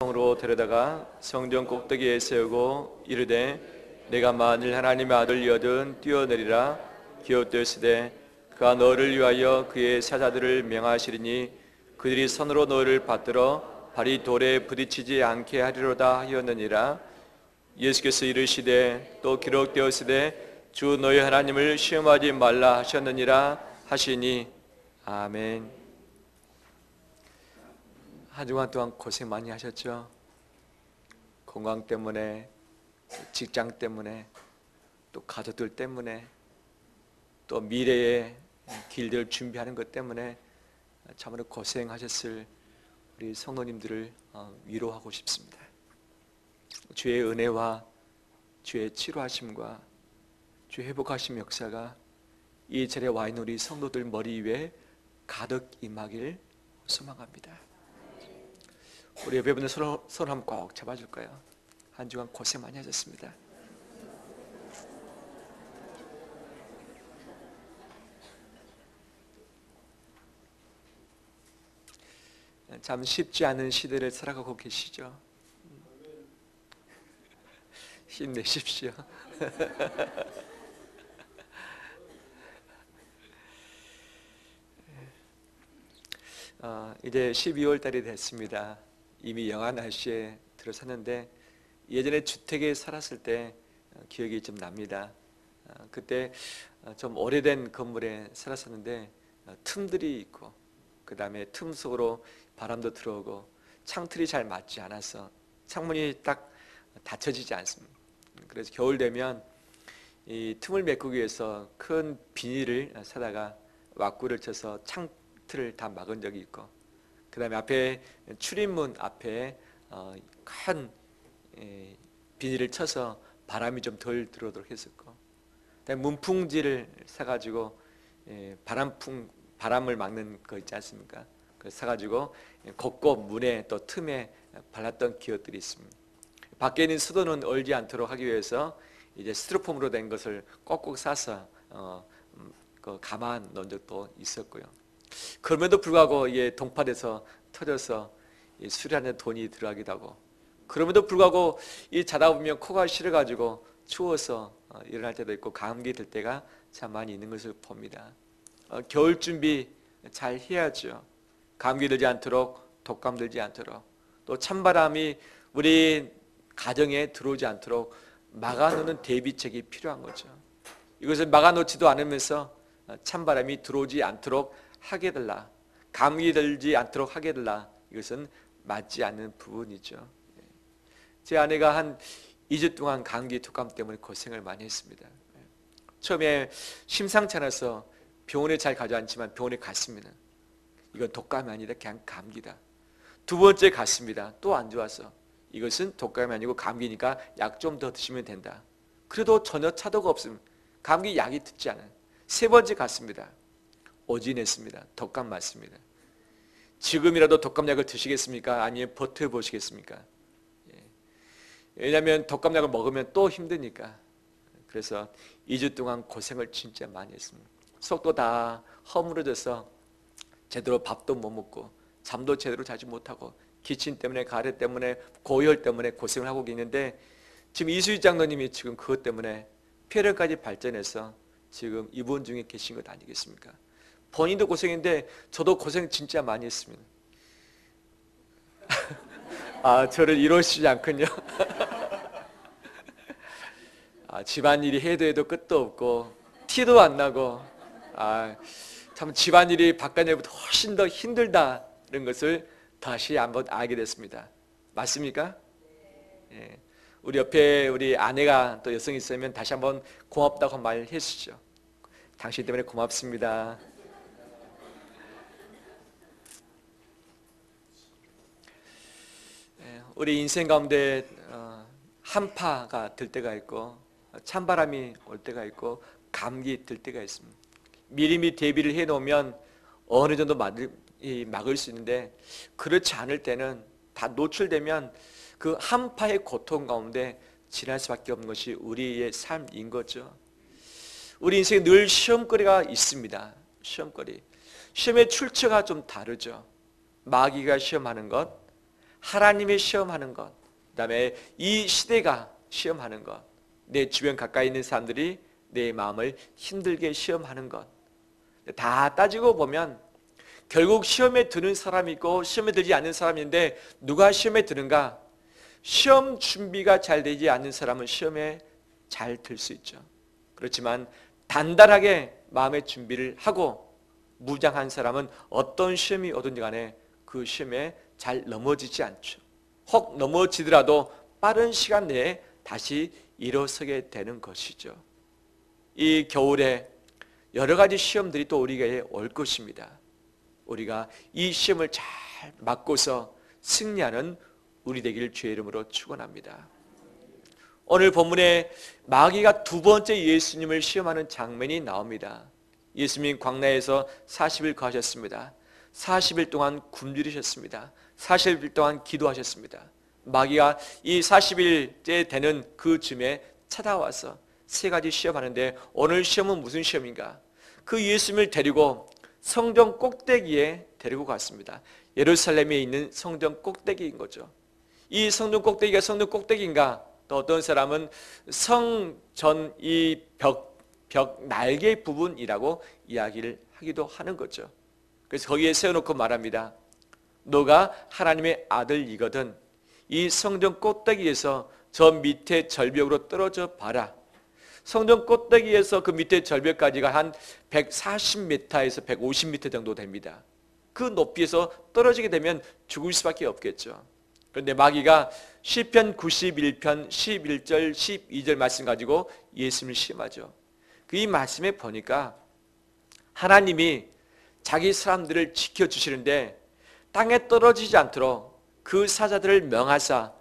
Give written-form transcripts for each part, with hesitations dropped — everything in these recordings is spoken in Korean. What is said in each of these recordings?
성으로 데려다가 성전 꼭대기에 세우고 이르되 내가 만일 하나님의 아들이거든 뛰어내리라 기웃되으시되 그가 너를 위하여 그의 사자들을 명하시리니 그들이 손으로 너를 받들어 발이 돌에 부딪히지 않게 하리로다 하였느니라. 예수께서 이르시되 또 기록되었으되 주 너희 하나님을 시험하지 말라 하셨느니라 하시니. 아멘. 한 주간 동안 고생 많이 하셨죠? 건강 때문에, 직장 때문에, 또 가족들 때문에, 또 미래의 길들을 준비하는 것 때문에 참으로 고생하셨을 우리 성도님들을 위로하고 싶습니다. 주의 은혜와 주의 치료하심과 주의 회복하심 역사가 이 자리에 와 있는 우리 성도들 머리 위에 가득 임하길 소망합니다. 우리 옆에 분들 손 한번 꼭 잡아줄까요? 한 주간 고생 많이 하셨습니다. 참 쉽지 않은 시대를 살아가고 계시죠? 힘내십시오. 이제 12월 달이 됐습니다. 이미 영하 날씨에 들어섰는데 예전에 주택에 살았을 때 기억이 좀 납니다. 그때 좀 오래된 건물에 살았었는데 틈들이 있고 그 다음에 틈 속으로 바람도 들어오고 창틀이 잘 맞지 않아서 창문이 딱 닫혀지지 않습니다. 그래서 겨울 되면 이 틈을 메꾸기 위해서 큰 비닐을 사다가 왁구를 쳐서 창틀을 다 막은 적이 있고, 그 다음에 앞에 출입문 앞에 큰 비닐을 쳐서 바람이 좀 덜 들어오도록 했었고, 그다음에 문풍지를 사가지고 바람을 막는 거 있지 않습니까? 그걸 사가지고 곳곳 문에 또 틈에 발랐던 기억들이 있습니다. 밖에 있는 수도는 얼지 않도록 하기 위해서 이제 스티로폼으로 된 것을 꼭꼭 싸서 가만 놓은 적도 있었고요. 그럼에도 불구하고 이게 동파돼서 터져서 수리하는 돈이 들어가기도 하고, 그럼에도 불구하고 이 자다 보면 코가 시려가지고 추워서 일어날 때도 있고 감기 들 때가 참 많이 있는 것을 봅니다. 겨울 준비 잘 해야죠. 감기 들지 않도록, 독감 들지 않도록, 또 찬바람이 우리 가정에 들어오지 않도록 막아놓는 대비책이 필요한 거죠. 이것을 막아놓지도 않으면서 찬바람이 들어오지 않도록 하게 해달라, 감기 들지 않도록 하게 해달라, 이것은 맞지 않는 부분이죠. 제 아내가 한 2주 동안 감기 독감 때문에 고생을 많이 했습니다. 처음에 심상치 않아서 병원에 잘 가지 않지만 병원에 갔습니다. 이건 독감이 아니다, 그냥 감기다. 두 번째 갔습니다. 또 안 좋아서 이것은 독감이 아니고 감기니까 약 좀 더 드시면 된다. 그래도 전혀 차도가 없음. 감기 약이 듣지 않아요. 세 번째 갔습니다. 오진했습니다. 독감 맞습니다. 지금이라도 독감약을 드시겠습니까? 아니면 버텨보시겠습니까? 왜냐하면 독감약을 먹으면 또 힘드니까. 그래서 2주 동안 고생을 진짜 많이 했습니다. 속도 다 허물어져서 제대로 밥도 못 먹고 잠도 제대로 자지 못하고 기침 때문에 가래 때문에 고열 때문에 고생을 하고 있는데, 지금 이수희 장로님이 지금 그것 때문에 폐렴까지 발전해서 지금 입원 중에 계신 것 아니겠습니까? 본인도 고생인데 저도 고생 진짜 많이 했습니다. 저를 이러시지 않군요. 집안일이 해도 끝도 없고 티도 안 나고, 참 집안일이 바깥일보다 훨씬 더 힘들다는 것을 다시 한번 알게 됐습니다. 맞습니까? 예. 우리 옆에 우리 아내가 또 여성이 있으면 다시 한번 고맙다고 말해 주시죠. 당신 때문에 고맙습니다. 우리 인생 가운데 한파가 들 때가 있고 찬바람이 올 때가 있고 감기 들 때가 있습니다. 미리미리 대비를 해놓으면 어느 정도 막을 수 있는데, 그렇지 않을 때는 다 노출되면 그 한파의 고통 가운데 지날 수밖에 없는 것이 우리의 삶인 거죠. 우리 인생에 늘 시험거리가 있습니다. 시험거리. 시험의 출처가 좀 다르죠. 마귀가 시험하는 것, 하나님의 시험하는 것, 그다음에 이 시대가 시험하는 것, 내 주변 가까이 있는 사람들이 내 마음을 힘들게 시험하는 것, 다 따지고 보면 결국 시험에 드는 사람이 있고 시험에 들지 않는 사람이 있는데, 누가 시험에 드는가? 시험 준비가 잘 되지 않는 사람은 시험에 잘 들 수 있죠. 그렇지만 단단하게 마음의 준비를 하고 무장한 사람은 어떤 시험이 오든지 간에 그 시험에 잘 넘어지지 않죠. 혹 넘어지더라도 빠른 시간 내에 다시 일어서게 되는 것이죠. 이 겨울에 여러 가지 시험들이 또 우리에게 올 것입니다. 우리가 이 시험을 잘 맞고서 승리하는 우리 되기를 주의 이름으로 축원합니다. 오늘 본문에 마귀가 두 번째 예수님을 시험하는 장면이 나옵니다. 예수님 광야에서 40일 거하셨습니다. 40일 동안 굶주리셨습니다. 40일 동안 기도하셨습니다. 마귀가 이 40일째 되는 그 즈음에 찾아와서 세 가지 시험하는데, 오늘 시험은 무슨 시험인가? 그 예수님을 데리고 성전 꼭대기에 데리고 갔습니다. 예루살렘에 있는 성전 꼭대기인 거죠. 이 성전 꼭대기가 성전 꼭대기인가? 또 어떤 사람은 성전 이 벽 날개 부분이라고 이야기를 하기도 하는 거죠. 그래서 거기에 세워놓고 말합니다. 너가 하나님의 아들이거든 이 성전 꼭대기에서 저 밑에 절벽으로 떨어져 봐라. 성전 꼭대기에서 그 밑에 절벽까지가 한 140m에서 150m 정도 됩니다. 그 높이에서 떨어지게 되면 죽을 수밖에 없겠죠. 그런데 마귀가 시편 91편 11절 12절 말씀 가지고 예수님을 시험하죠. 그 이 말씀에 보니까 하나님이 자기 사람들을 지켜주시는데 땅에 떨어지지 않도록 그 사자들을 명하사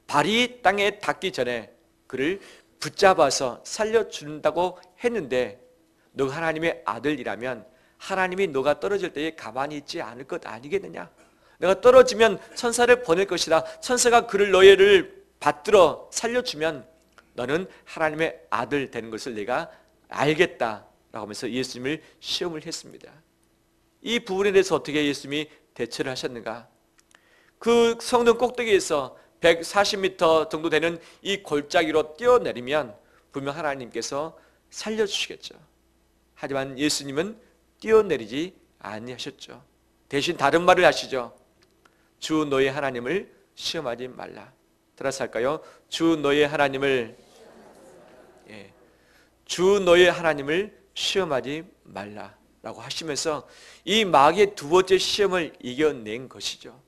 발이 땅에 닿기 전에 그를 붙잡아서 살려준다고 했는데, 너가 하나님의 아들이라면 하나님이 너가 떨어질 때에 가만히 있지 않을 것 아니겠느냐? 내가 떨어지면 천사를 보낼 것이다. 천사가 그를 너희를 받들어 살려주면 너는 하나님의 아들 되는 것을 내가 알겠다라고 하면서 예수님을 시험을 했습니다. 이 부분에 대해서 어떻게 예수님이 대처를 하셨는가? 그 성전 꼭대기에서 140m 정도 되는 이 골짜기로 뛰어내리면 분명 하나님께서 살려주시겠죠. 하지만 예수님은 뛰어내리지 아니하셨죠. 대신 다른 말을 하시죠. 주 너의 하나님을 시험하지 말라. 따라서 할까요? 주 너의 하나님을 주 너의 하나님을 시험하지 말라라고 하시면서 이 마귀의 두 번째 시험을 이겨낸 것이죠.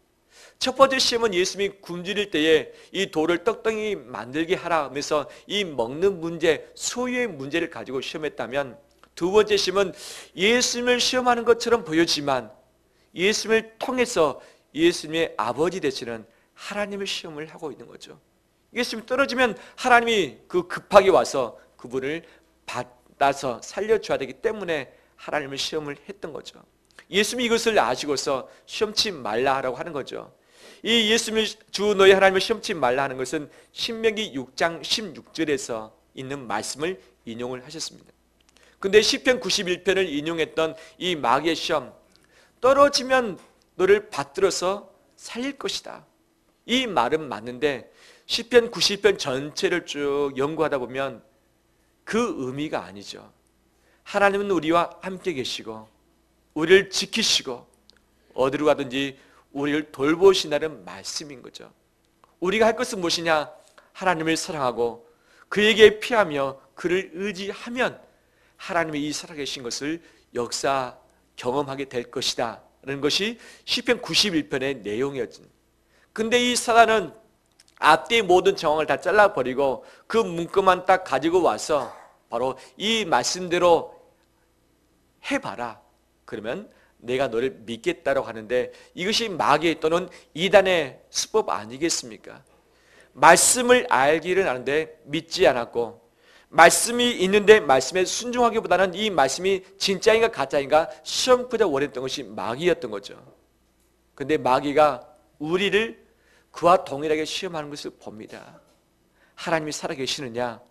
첫 번째 시험은 예수님이 굶주릴 때에 이 돌을 떡덩이 만들게 하라 하면서 이 먹는 문제, 소유의 문제를 가지고 시험했다면, 두 번째 시험은 예수님을 시험하는 것처럼 보여지만 예수님을 통해서 예수님의 아버지 되시는 하나님을 시험을 하고 있는 거죠. 예수님이 떨어지면 하나님이 그 급하게 와서 그분을 받아서 살려줘야 되기 때문에 하나님을 시험을 했던 거죠. 예수님이 이것을 아시고서 시험치 말라라고 하는 거죠. 이 예수님을 주 너희 하나님을 시험치 말라 하는 것은 신명기 6장 16절에서 있는 말씀을 인용을 하셨습니다. 근데 시편 91편을 인용했던 이 마귀의 시험, 떨어지면 너를 받들어서 살릴 것이다. 이 말은 맞는데 시편 90편 전체를 쭉 연구하다 보면 그 의미가 아니죠. 하나님은 우리와 함께 계시고 우리를 지키시고 어디로 가든지 우리를 돌보신다는 말씀인 거죠. 우리가 할 것은 무엇이냐? 하나님을 사랑하고 그에게 피하며 그를 의지하면 하나님의 이 살아계신 것을 역사 경험하게 될 것이다 라는 것이 시편 91편의 내용이었죠. 근데 이 사단은 앞뒤의 모든 정황을 다 잘라버리고 그 문구만 딱 가지고 와서 바로 이 말씀대로 해봐라. 그러면 내가 너를 믿겠다라고 하는데, 이것이 마귀 또는 이단의 수법 아니겠습니까? 말씀을 알기는 아는데 믿지 않았고, 말씀이 있는데 말씀에 순종하기보다는 이 말씀이 진짜인가 가짜인가 시험하자 원했던 것이 마귀였던 거죠. 근데 마귀가 우리를 그와 동일하게 시험하는 것을 봅니다. 하나님이 살아계시느냐?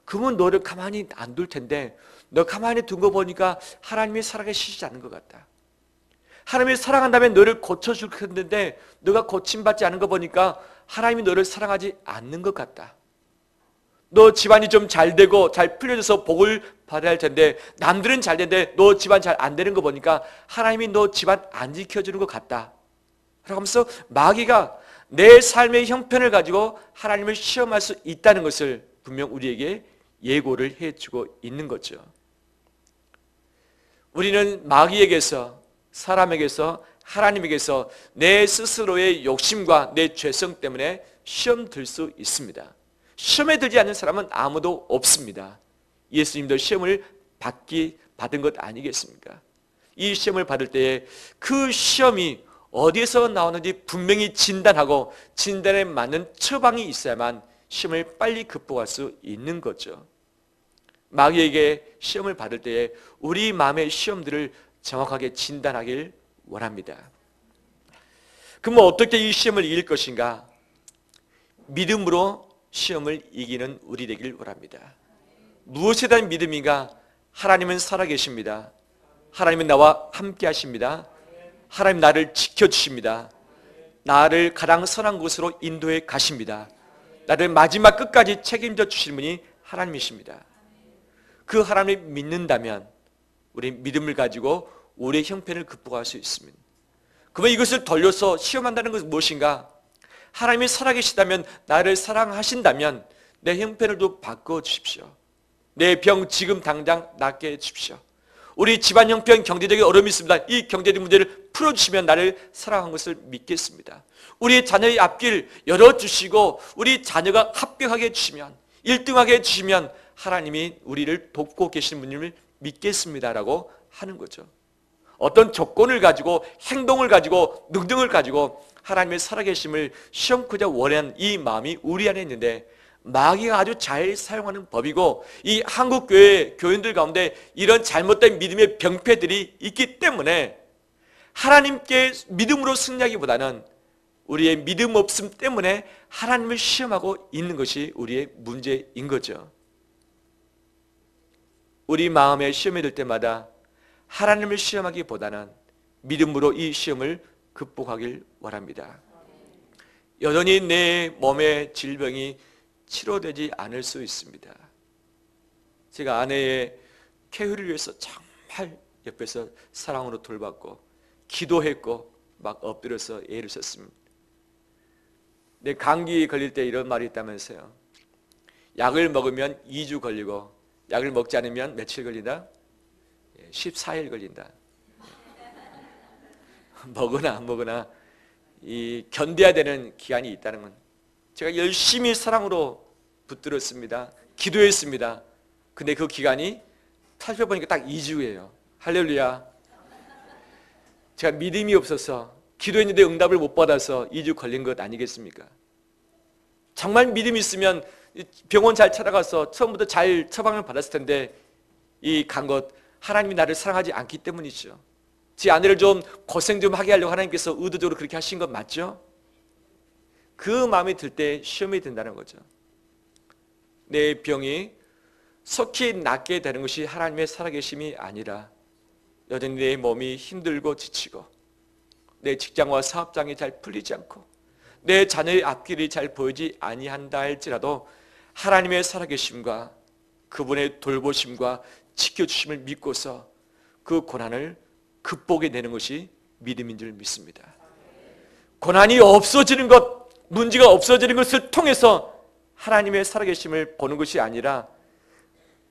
그러면 너를 가만히 안 둘 텐데 너 가만히 둔 거 보니까 하나님이 살아계시지 않은 것 같다. 하나님이 사랑한다면 너를 고쳐줄 텐데 너가 고침받지 않은 거 보니까 하나님이 너를 사랑하지 않는 것 같다. 너 집안이 좀 잘 되고 잘 풀려져서 복을 받아야 할 텐데 남들은 잘 되는데 너 집안 잘 안 되는 거 보니까 하나님이 너 집안 안 지켜주는 것 같다. 라고 하면서 마귀가 내 삶의 형편을 가지고 하나님을 시험할 수 있다는 것을 분명 우리에게 예고를 해주고 있는 거죠. 우리는 마귀에게서, 사람에게서, 하나님에게서 내 스스로의 욕심과 내 죄성 때문에 시험 들 수 있습니다. 시험에 들지 않는 사람은 아무도 없습니다. 예수님도 시험을 받은 것 아니겠습니까? 이 시험을 받을 때에 그 시험이 어디에서 나오는지 분명히 진단하고 진단에 맞는 처방이 있어야만 시험을 빨리 극복할 수 있는 거죠. 마귀에게 시험을 받을 때에 우리 마음의 시험들을 정확하게 진단하길 원합니다. 그럼 어떻게 이 시험을 이길 것인가? 믿음으로 시험을 이기는 우리 되길 원합니다. 무엇에 대한 믿음인가? 하나님은 살아계십니다. 하나님은 나와 함께 하십니다. 하나님 나를 지켜주십니다. 나를 가장 선한 곳으로 인도해 가십니다. 나를 마지막 끝까지 책임져 주실 분이 하나님이십니다. 그 하나님을 믿는다면 우리 믿음을 가지고 우리의 형편을 극복할 수 있습니다. 그러면 이것을 돌려서 시험한다는 것은 무엇인가? 하나님이 살아계시다면, 나를 사랑하신다면 내 형편을 좀 바꿔주십시오. 내 병 지금 당장 낫게 해주십시오. 우리 집안 형편 경제적인 어려움이 있습니다. 이 경제적 문제를 풀어주시면 나를 사랑한 것을 믿겠습니다. 우리 자녀의 앞길 열어주시고 우리 자녀가 합격하게 해주시면, 1등하게 해주시면 하나님이 우리를 돕고 계시는 분임을 믿겠습니다라고 하는 거죠. 어떤 조건을 가지고, 행동을 가지고, 능력을 가지고 하나님의 살아계심을 시험코자 원하는 이 마음이 우리 안에 있는데, 마귀가 아주 잘 사용하는 법이고, 이 한국교회 교인들 가운데 이런 잘못된 믿음의 병폐들이 있기 때문에 하나님께 믿음으로 승리하기보다는 우리의 믿음 없음 때문에 하나님을 시험하고 있는 것이 우리의 문제인 거죠. 우리 마음에 시험이 들 때마다 하나님을 시험하기보다는 믿음으로 이 시험을 극복하길 원합니다. 여전히 내 몸의 질병이 치료되지 않을 수 있습니다. 제가 아내의 쾌유를 위해서 정말 옆에서 사랑으로 돌봤고 기도했고 막 엎드려서 애를 썼습니다. 내 감기 걸릴 때 이런 말이 있다면서요. 약을 먹으면 2주 걸리고 약을 먹지 않으면 며칠 걸린다? 14일 걸린다. 먹으나 안 먹으나 이 견뎌야 되는 기간이 있다는 건, 제가 열심히 사랑으로 붙들었습니다. 기도했습니다. 근데 그 기간이 살펴보니까 딱 2주예요. 할렐루야. 제가 믿음이 없어서 기도했는데 응답을 못 받아서 2주 걸린 것 아니겠습니까? 정말 믿음이 있으면 병원 잘 찾아가서 처음부터 잘 처방을 받았을 텐데 이 간 것, 하나님이 나를 사랑하지 않기 때문이죠. 제 아내를 좀 고생 좀 하게 하려고 하나님께서 의도적으로 그렇게 하신 것 맞죠? 그 마음이 들 때 시험이 된다는 거죠. 내 병이 속히 낫게 되는 것이 하나님의 살아계심이 아니라 여전히 내 몸이 힘들고 지치고 내 직장과 사업장이 잘 풀리지 않고 내 자녀의 앞길이 잘 보이지 아니한다 할지라도 하나님의 살아계심과 그분의 돌보심과 지켜주심을 믿고서 그 고난을 극복해내는 것이 믿음인 줄 믿습니다. 고난이 없어지는 것, 문제가 없어지는 것을 통해서 하나님의 살아계심을 보는 것이 아니라,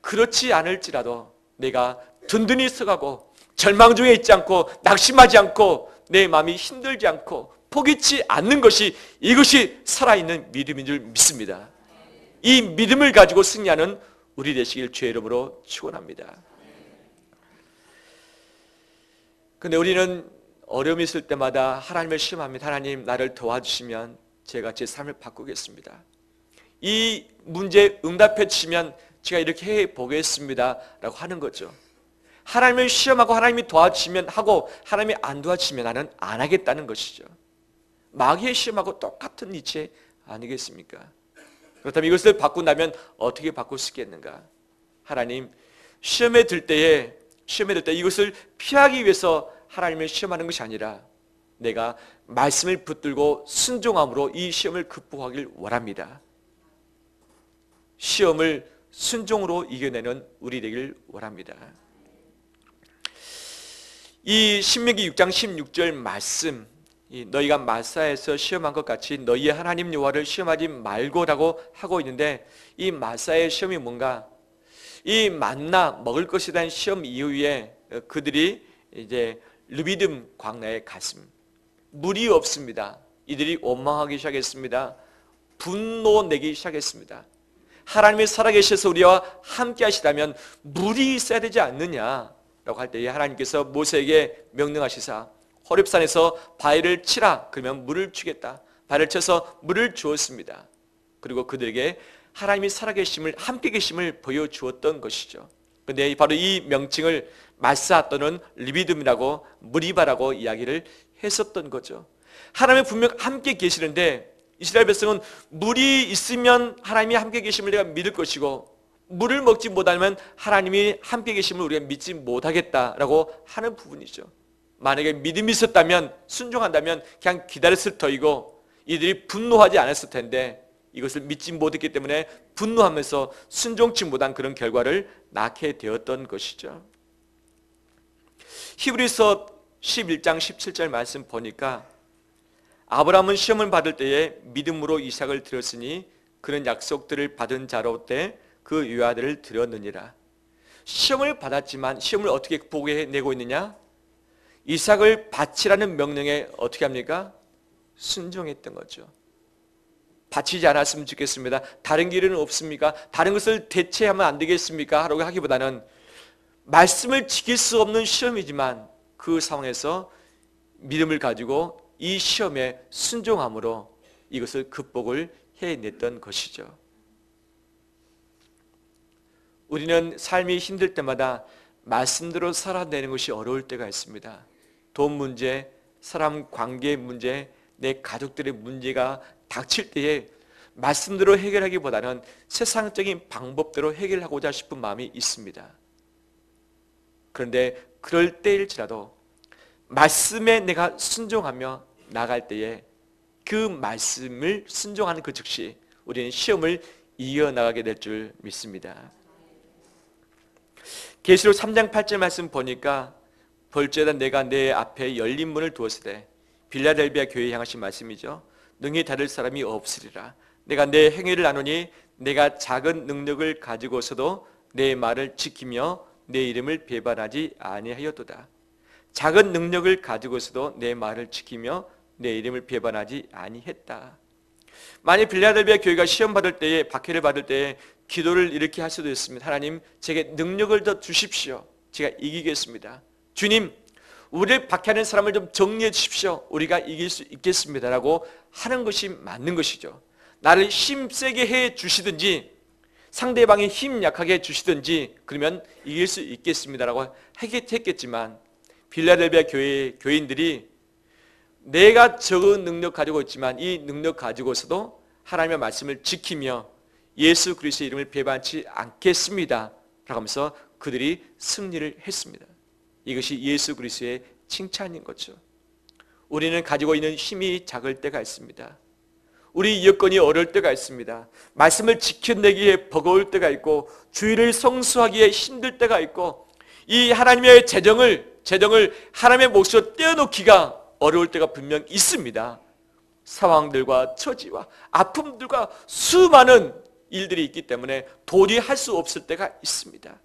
그렇지 않을지라도 내가 든든히 서가고 절망 중에 있지 않고 낙심하지 않고 내 마음이 힘들지 않고 포기치 않는 것이, 이것이 살아있는 믿음인 줄 믿습니다. 이 믿음을 가지고 승리하는 우리 되시길 주의 이름으로 축원합니다. 근데 우리는 어려움이 있을 때마다 하나님을 시험합니다. 하나님, 나를 도와주시면 제가 제 삶을 바꾸겠습니다. 이 문제에 응답해 주시면 제가 이렇게 해보겠습니다 라고 하는 거죠. 하나님을 시험하고 하나님이 도와주시면 하고, 하나님이 안 도와주시면 나는 안 하겠다는 것이죠. 마귀의 시험하고 똑같은 이치 아니겠습니까? 그렇다면 이것을 바꾼다면 어떻게 바꿀 수 있겠는가? 하나님, 시험에 들 때에 이것을 피하기 위해서 하나님을 시험하는 것이 아니라 내가 말씀을 붙들고 순종함으로 이 시험을 극복하길 원합니다. 시험을 순종으로 이겨내는 우리 되길 원합니다. 이 신명기 6장 16절 말씀, 너희가 마사에서 시험한 것 같이 너희의 하나님 여호와를 시험하지 말고라고 하고 있는데, 이 마사의 시험이 뭔가, 이 만나 먹을 것에 대한 시험 이후에 그들이 이제 르비딤 광야에 갔습니다. 물이 없습니다. 이들이 원망하기 시작했습니다. 분노내기 시작했습니다. 하나님이 살아계셔서 우리와 함께 하시다면 물이 있어야 되지 않느냐라고 할 때에 하나님께서 모세에게 명령하시사 호렙산에서 바위를 치라. 그러면 물을 주겠다. 바위를 쳐서 물을 주었습니다. 그리고 그들에게 하나님이 살아계심을, 함께 계심을 보여주었던 것이죠. 그런데 바로 이 명칭을 마사 또는 르비딤이라고, 무리바라고 이야기를 했었던 거죠. 하나님이 분명 함께 계시는데 이스라엘 백성은 물이 있으면 하나님이 함께 계심을 내가 믿을 것이고, 물을 먹지 못하면 하나님이 함께 계심을 우리가 믿지 못하겠다라고 하는 부분이죠. 만약에 믿음이 있었다면, 순종한다면 그냥 기다렸을 터이고 이들이 분노하지 않았을 텐데, 이것을 믿지 못했기 때문에 분노하면서 순종치 못한 그런 결과를 낳게 되었던 것이죠. 히브리서 11장 17절 말씀 보니까, 아브라함은 시험을 받을 때에 믿음으로 이삭을 드렸으니 그런 약속들을 받은 자로 때 그 유아들을 드렸느니라. 시험을 받았지만 시험을 어떻게 극복해내고 있느냐? 이삭을 바치라는 명령에 어떻게 합니까? 순종했던 거죠. 바치지 않았으면 좋겠습니다. 다른 길은 없습니까? 다른 것을 대체하면 안 되겠습니까? 하라고 하기보다는 말씀을 지킬 수 없는 시험이지만 그 상황에서 믿음을 가지고 이 시험에 순종함으로 이것을 극복을 해냈던 것이죠. 우리는 삶이 힘들 때마다 말씀대로 살아내는 것이 어려울 때가 있습니다. 돈 문제, 사람 관계 문제, 내 가족들의 문제가 닥칠 때에 말씀대로 해결하기보다는 세상적인 방법대로 해결하고자 싶은 마음이 있습니다. 그런데 그럴 때일지라도 말씀에 내가 순종하며 나갈 때에 그 말씀을 순종하는 그 즉시 우리는 시험을 이겨나가게 될 줄 믿습니다. 계시록 3장 8절 말씀 보니까, 볼지어다 내가 내 앞에 열린 문을 두었으되, 빌라델비아 교회에 향하신 말씀이죠. 능히 다를 사람이 없으리라. 내가 내 행위를 아노니 내가 작은 능력을 가지고서도 내 말을 지키며 내 이름을 배반하지 아니하였도다. 작은 능력을 가지고서도 내 말을 지키며 내 이름을 배반하지 아니했다. 만약 빌라델비아 교회가 시험 받을 때에, 박해를 받을 때에 기도를 이렇게 할 수도 있습니다. 하나님, 제게 능력을 더 주십시오. 제가 이기겠습니다. 주님, 우리를 박해하는 사람을 좀 정리해 주십시오. 우리가 이길 수 있겠습니다. 라고 하는 것이 맞는 것이죠. 나를 힘세게 해 주시든지 상대방이 힘 약하게 해 주시든지 그러면 이길 수 있겠습니다. 라고 했겠지만, 빌라델비아 교회 교인들이 내가 적은 능력 가지고 있지만 이 능력 가지고서도 하나님의 말씀을 지키며 예수 그리스도의 이름을 배반치 않겠습니다 라고 하면서 그들이 승리를 했습니다. 이것이 예수 그리스도의 칭찬인 거죠. 우리는 가지고 있는 힘이 작을 때가 있습니다. 우리 여건이 어려울 때가 있습니다. 말씀을 지켜내기에 버거울 때가 있고, 주의를 성수하기에 힘들 때가 있고, 이 하나님의 재정을 하나님의 몫으로 떼어놓기가 어려울 때가 분명 있습니다. 상황들과 처지와 아픔들과 수많은 일들이 있기 때문에 도저히 할 수 없을 때가 있습니다.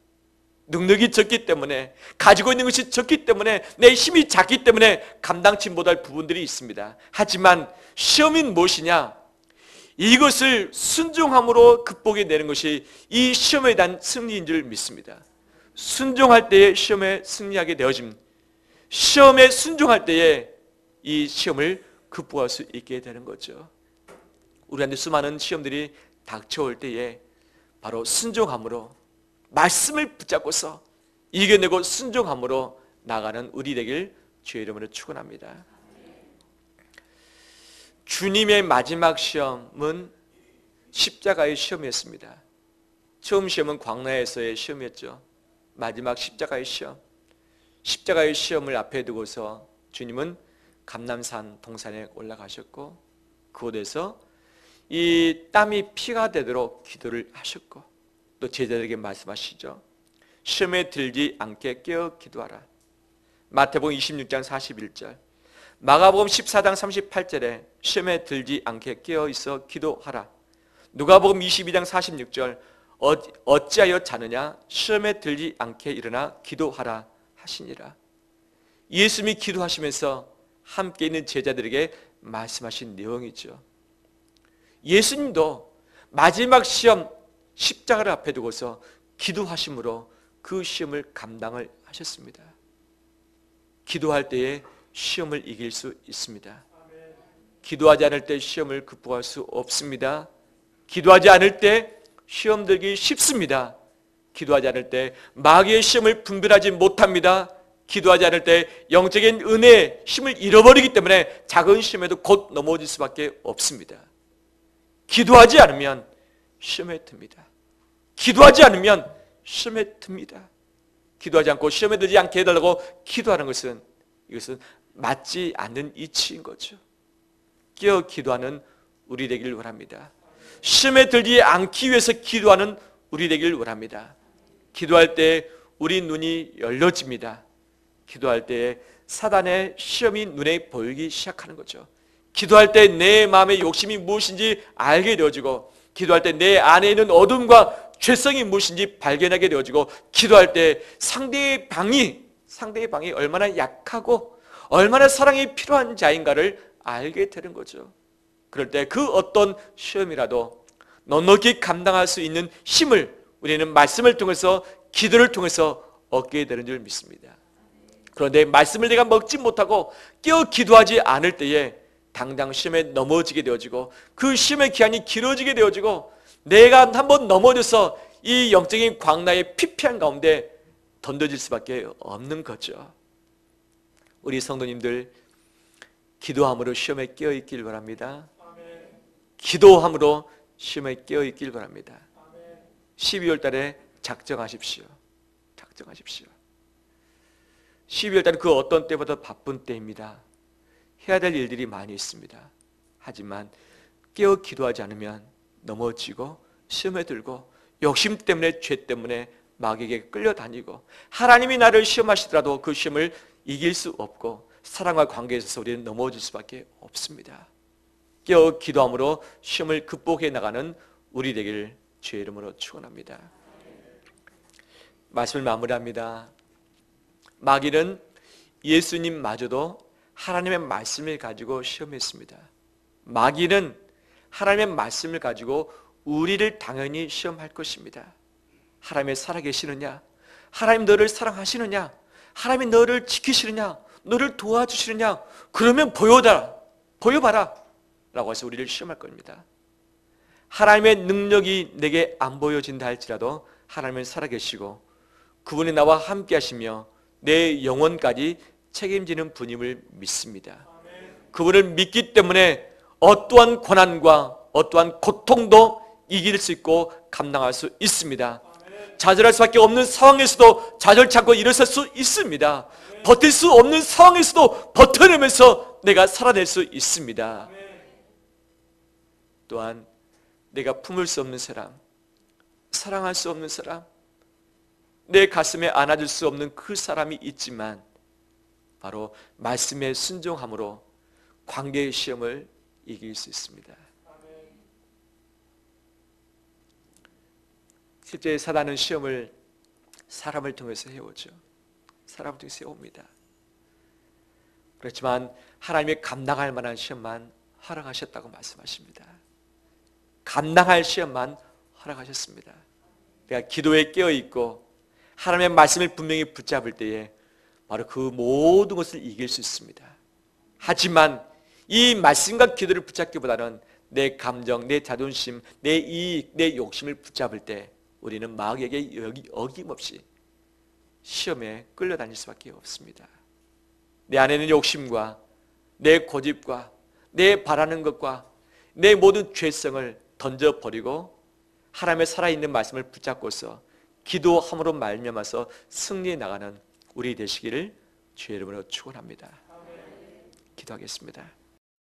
능력이 적기 때문에, 가지고 있는 것이 적기 때문에, 내 힘이 작기 때문에 감당치 못할 부분들이 있습니다. 하지만 시험인 무엇이냐? 이것을 순종함으로 극복해내는 것이 이 시험에 대한 승리인 줄 믿습니다. 순종할 때에 시험에 승리하게 되어짐, 시험에 순종할 때에 이 시험을 극복할 수 있게 되는 거죠. 우리한테 수많은 시험들이 닥쳐올 때에 바로 순종함으로, 말씀을 붙잡고서 이겨내고 순종함으로 나가는 우리 되길 주의 이름으로 축원합니다. 주님의 마지막 시험은 십자가의 시험이었습니다. 처음 시험은 광야에서의 시험이었죠. 마지막 십자가의 시험, 십자가의 시험을 앞에 두고서 주님은 감람산 동산에 올라가셨고 그곳에서 이 땀이 피가 되도록 기도를 하셨고 또 제자들에게 말씀하시죠. 시험에 들지 않게 깨어 기도하라. 마태복음 26장 41절, 마가복음 14장 38절에 시험에 들지 않게 깨어 있어 기도하라. 누가복음 22장 46절, 어찌하여 자느냐 시험에 들지 않게 일어나 기도하라 하시니라. 예수님이 기도하시면서 함께 있는 제자들에게 말씀하신 내용이죠. 예수님도 마지막 시험 십자가를 앞에 두고서 기도하심으로 그 시험을 감당을 하셨습니다. 기도할 때에 시험을 이길 수 있습니다. 기도하지 않을 때 시험을 극복할 수 없습니다. 기도하지 않을 때 시험 들기 쉽습니다. 기도하지 않을 때 마귀의 시험을 분별하지 못합니다. 기도하지 않을 때 영적인 은혜의 힘을 잃어버리기 때문에 작은 시험에도 곧 넘어질 수밖에 없습니다. 기도하지 않으면 시험에 듭니다. 기도하지 않으면 시험에 듭니다. 기도하지 않고 시험에 들지 않게 해달라고 기도하는 것은 이것은 맞지 않는 이치인 거죠. 깨어 기도하는 우리 되기를 원합니다. 시험에 들지 않기 위해서 기도하는 우리 되기를 원합니다. 기도할 때 우리 눈이 열려집니다. 기도할 때 사단의 시험이 눈에 보이기 시작하는 거죠. 기도할 때 내 마음의 욕심이 무엇인지 알게 되어지고, 기도할 때 내 안에 있는 어둠과 죄성이 무엇인지 발견하게 되어지고, 기도할 때 상대의 방이 얼마나 약하고 얼마나 사랑이 필요한 자인가를 알게 되는 거죠. 그럴 때 그 어떤 시험이라도 넉넉히 감당할 수 있는 힘을 우리는 말씀을 통해서, 기도를 통해서 얻게 되는 줄 믿습니다. 그런데 말씀을 내가 먹지 못하고 깨어 기도하지 않을 때에 당장 시험에 넘어지게 되어지고, 그 시험의 기한이 길어지게 되어지고, 내가 한번 넘어져서 이 영적인 광야의 피폐한 가운데 던져질 수밖에 없는 거죠. 우리 성도님들, 기도함으로 시험에 깨어 있길 바랍니다. 기도함으로 시험에 깨어 있길 바랍니다. 12월 달에 작정하십시오. 12월 달은 그 어떤 때보다 바쁜 때입니다. 해야 될 일들이 많이 있습니다. 하지만 깨어 기도하지 않으면 넘어지고 시험에 들고, 욕심 때문에, 죄 때문에 마귀에게 끌려다니고, 하나님이 나를 시험하시더라도 그 시험을 이길 수 없고, 사랑과 관계에 있어서 우리는 넘어질 수밖에 없습니다. 깨어 기도함으로 시험을 극복해 나가는 우리 되기를 주의 이름으로 축원합니다. 말씀을 마무리합니다. 마귀는 예수님마저도 하나님의 말씀을 가지고 시험했습니다. 마귀는 하나님의 말씀을 가지고 우리를 당연히 시험할 것입니다. 하나님이 살아계시느냐? 하나님 너를 사랑하시느냐? 하나님이 너를 지키시느냐? 너를 도와주시느냐? 그러면 보여봐라 라고 해서 우리를 시험할 겁니다. 하나님의 능력이 내게 안 보여진다 할지라도 하나님은 살아계시고 그분이 나와 함께 하시며 내 영혼까지 책임지는 분임을 믿습니다. 그분을 믿기 때문에 어떠한 고난과 어떠한 고통도 이길 수 있고 감당할 수 있습니다. 좌절할 수밖에 없는 상황에서도 좌절 참고 일어설 수 있습니다. 버틸 수 없는 상황에서도 버텨내면서 내가 살아낼 수 있습니다. 또한 내가 품을 수 없는 사람, 사랑할 수 없는 사람, 내 가슴에 안아줄 수 없는 그 사람이 있지만 바로 말씀에 순종함으로 관계의 시험을 이길 수 있습니다. 실제 사단은 시험을 사람을 통해서 해오죠. 사람을 통해서 해옵니다. 그렇지만 하나님이 감당할 만한 시험만 허락하셨다고 말씀하십니다. 감당할 시험만 허락하셨습니다. 내가 기도에 깨어있고 하나님의 말씀을 분명히 붙잡을 때에 바로 그 모든 것을 이길 수 있습니다. 하지만 이 말씀과 기도를 붙잡기보다는 내 감정, 내 자존심, 내 이익, 내 욕심을 붙잡을 때 우리는 마귀에게 어김없이 시험에 끌려다닐 수밖에 없습니다. 내 안에 있는 욕심과 내 고집과 내 바라는 것과 내 모든 죄성을 던져버리고 하나님의 살아있는 말씀을 붙잡고서 기도함으로 말미암아서 승리해 나가는 우리 되시기를 주의 이름으로 축원합니다. 기도하겠습니다.